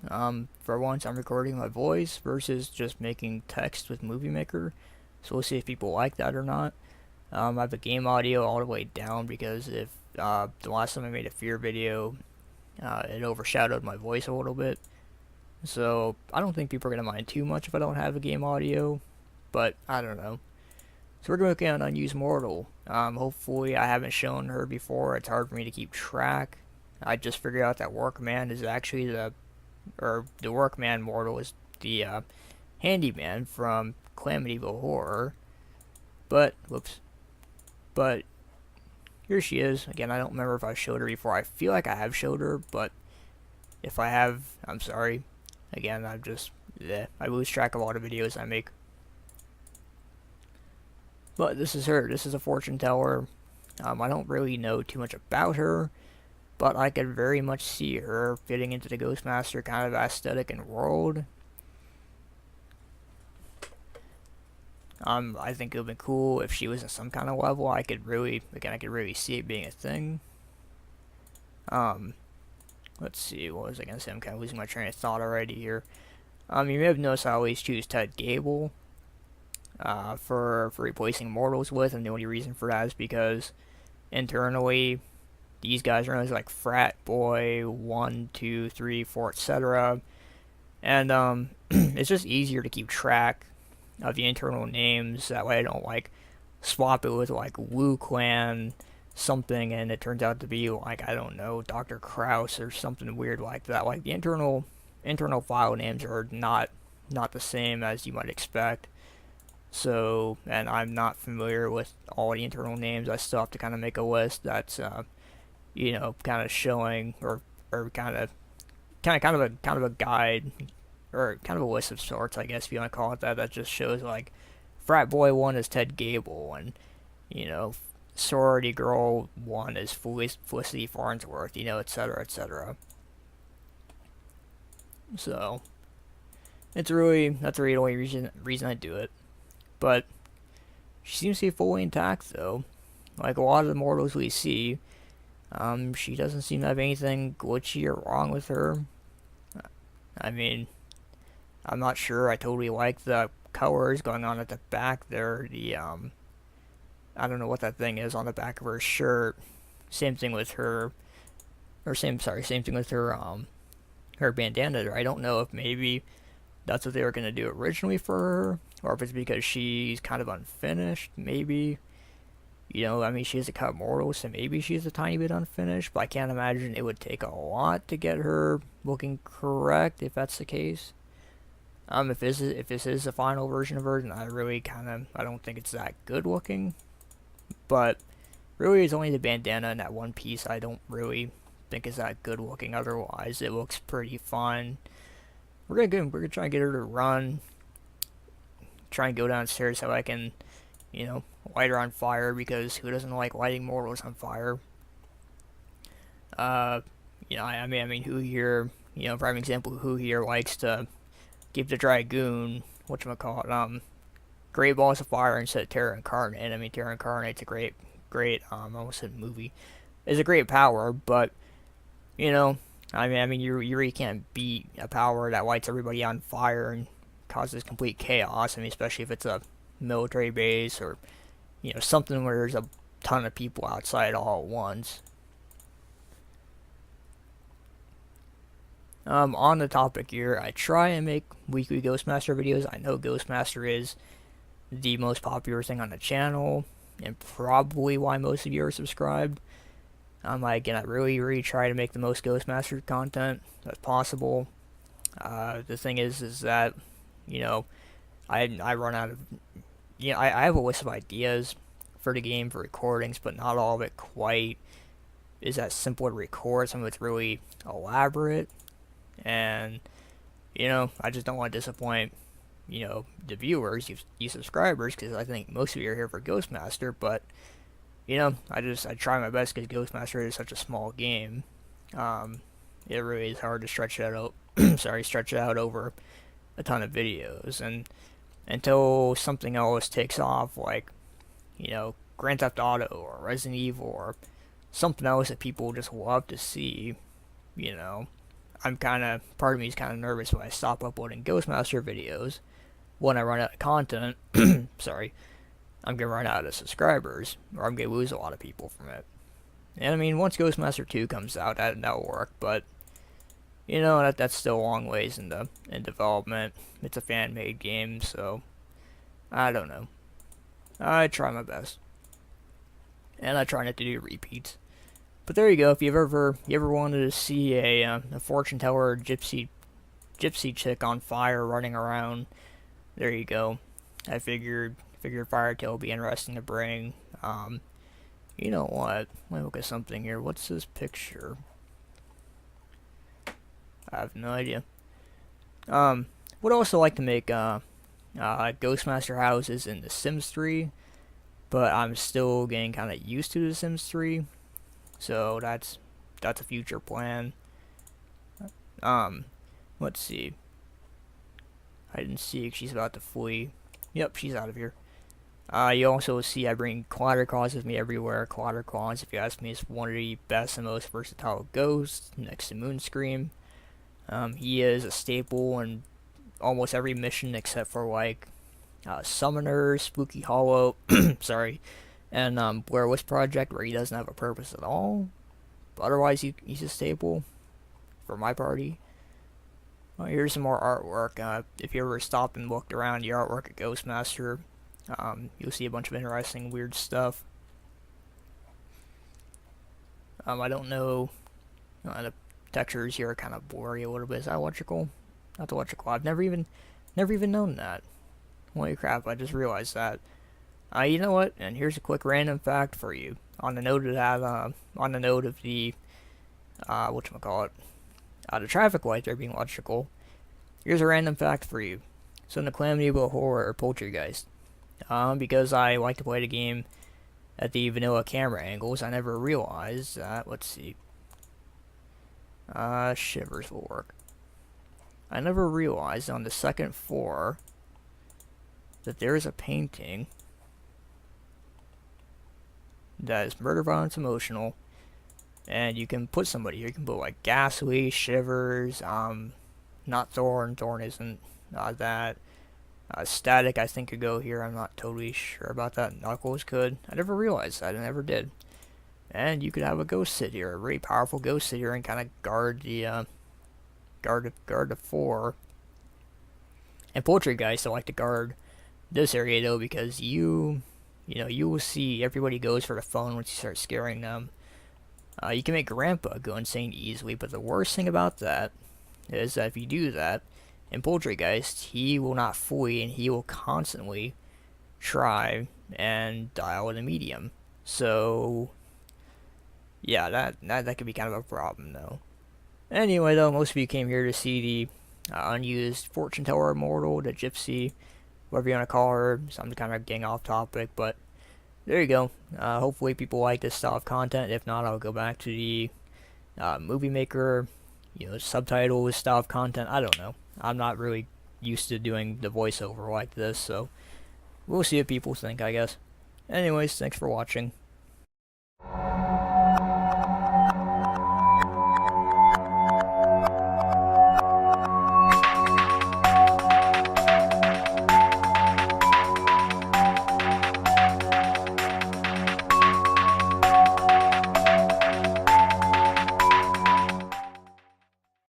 For once, I'm recording my voice versus just making text with Movie Maker. So we'll see if people like that or not. I have the game audio all the way down because if the last time I made a fear video, it overshadowed my voice a little bit. So I don't think people are gonna mind too much if I don't have a game audio, but I don't know. So we're looking at Unused Mortal. Hopefully I haven't shown her before. It's hard for me to keep track. I just figured out that Workman is actually the Workman mortal is the handyman from Clamamityville Horror. But whoops. But here she is. Again, I don't remember if I showed her before. I feel like I have showed her, but if I have, I'm sorry. Again, I lose track of all the videos I make. But this is her. This is a fortune teller. I don't really know too much about her, but I could very much see her fitting into the Ghostmaster kind of aesthetic and world. I think it would be cool if she was in some kind of level. I could really see it being a thing. Let's see, what was I gonna say? I'm kind of losing my train of thought already here. You may have noticed I always choose Ted Gable for replacing mortals with, and the only reason for that is because internally these guys are known as like frat boy 1, 2, 3, 4, etc. And it's just easier to keep track of the internal names. That way I don't like swap it with like Wu Clan something and it turns out to be like, I don't know, Dr. Kraus or something weird like that. Like the internal file names are not the same as you might expect. So, and I'm not familiar with all the internal names. I still have to kind of make a list that's kind of showing or kind of a guide or kind of a list of sorts, I guess if you want to call it that. That just shows like frat boy 1 is Ted Gable, and sorority girl 1 is Felicity Farnsworth, etc., etc. So that's really the only reason I do it. But she seems to be fully intact though. Like a lot of the mortals we see, she doesn't seem to have anything glitchy or wrong with her. I mean, I'm not sure. I totally like the colors going on at the back there. I don't know what that thing is on the back of her shirt. Same thing with her, same thing with her bandana there. I don't know if maybe that's what they were gonna do originally for her, or if it's because she's kind of unfinished. Maybe, I mean, she's a cut mortal, so maybe she's a tiny bit unfinished. But I can't imagine it would take a lot to get her looking correct if that's the case. If this is the final version of her, then I don't think it's that good looking. But really, it's only the bandana and that one piece I don't really think is that good looking. Otherwise, it looks pretty fine. We're gonna try and get her to run. Try and go downstairs so I can, light her on fire, because who doesn't like lighting mortals on fire? I mean, who here, for example, who here likes to give the Dragoon, whatchamacallit, great balls of fire instead of Terra Incarnate? I mean, Terra Incarnate's a great, I almost said movie. It's a great power, but, you really can't beat a power that lights everybody on fire and causes complete chaos. I mean, especially if it's a military base or, something where there's a ton of people outside all at once. On the topic here, I try and make weekly Ghostmaster videos. I know Ghostmaster is the most popular thing on the channel, and probably why most of you are subscribed. I really try to make the most Ghostmaster content as possible. The thing is that, I run out of, I have a list of ideas for the game for recordings, but not all of it quite is that simple to record. Some of it's really elaborate, and, I just don't want to disappoint, the viewers, you subscribers, because I think most of you are here for Ghostmaster, but, I try my best because Ghostmaster is such a small game. It really is hard to stretch that out, stretch it out over a ton of videos, and until something else takes off, like, Grand Theft Auto or Resident Evil or something else that people just love to see, part of me is kind of nervous when I stop uploading Ghostmaster videos. When I run out of content, sorry, I'm gonna run out of subscribers, or I'm gonna lose a lot of people from it. And I mean, once Ghostmaster 2 comes out, that'll work, but you know, that's still a long ways in development. It's a fan-made game, so I don't know. I try my best, and I try not to do repeats. But there you go. If you ever wanted to see a fortune teller gypsy chick on fire running around, there you go. I figured Firetail would be interesting to bring. You know what? Let me look at something here. What's this picture? I have no idea. Would also like to make Ghostmaster houses in The Sims 3, but I'm still getting kind of used to The Sims 3, so that's a future plan. Let's see. I didn't see she's about to flee. Yep, she's out of here. You also see I bring Clatterclaws with me everywhere. Clatterclaws, if you ask me, is one of the best and most versatile ghosts next to Moonscream. He is a staple in almost every mission except for like Summoner, Spooky Hollow, sorry, and Blair Witch Project, where he doesn't have a purpose at all. But otherwise, he's a staple for my party. Well, here's some more artwork. If you ever stopped and looked around the artwork at Ghostmaster, you'll see a bunch of interesting, weird stuff. I don't know. The textures here are kind of blurry a little bit. Is that electrical? Not electrical. I've never even known that. Holy crap! I just realized that. You know what? And here's a quick random fact for you. On the note of that, on the note of the, whatchamacallit, the traffic lights are being electrical. Here's a random fact for you. So in the Calamity-Able Horror or Poltergeist, because I like to play the game at the vanilla camera angles, I never realized that. Let's see. Shivers will work. I never realized on the second floor that there is a painting that is murder, violence, emotional, and you can put somebody here. You can put like Ghastly, Shivers, not Thorn. Thorn isn't that. Static, I think, could go here. I'm not totally sure about that. Knuckles could. I never realized that. I never did. And you could have a ghost sit here, a really powerful ghost sit here, and kind of guard the guard the floor. And Poltergeist, I like to guard this area though, because you will see everybody goes for the phone once you start scaring them. You can make Grandpa go insane easily, but the worst thing about that is that if you do that, in Poltergeist, he will not flee, and he will constantly try and dial in a medium. So, yeah, that could be kind of a problem, though. Anyway, though, most of you came here to see the unused fortune teller immortal, the gypsy, whatever you want to call her. So I'm kind of getting off topic, but there you go. Hopefully people like this style of content. If not, I'll go back to the movie maker, subtitles style of content. I don't know. I'm not really used to doing the voiceover like this, so we'll see what people think, I guess. Anyways, thanks for watching.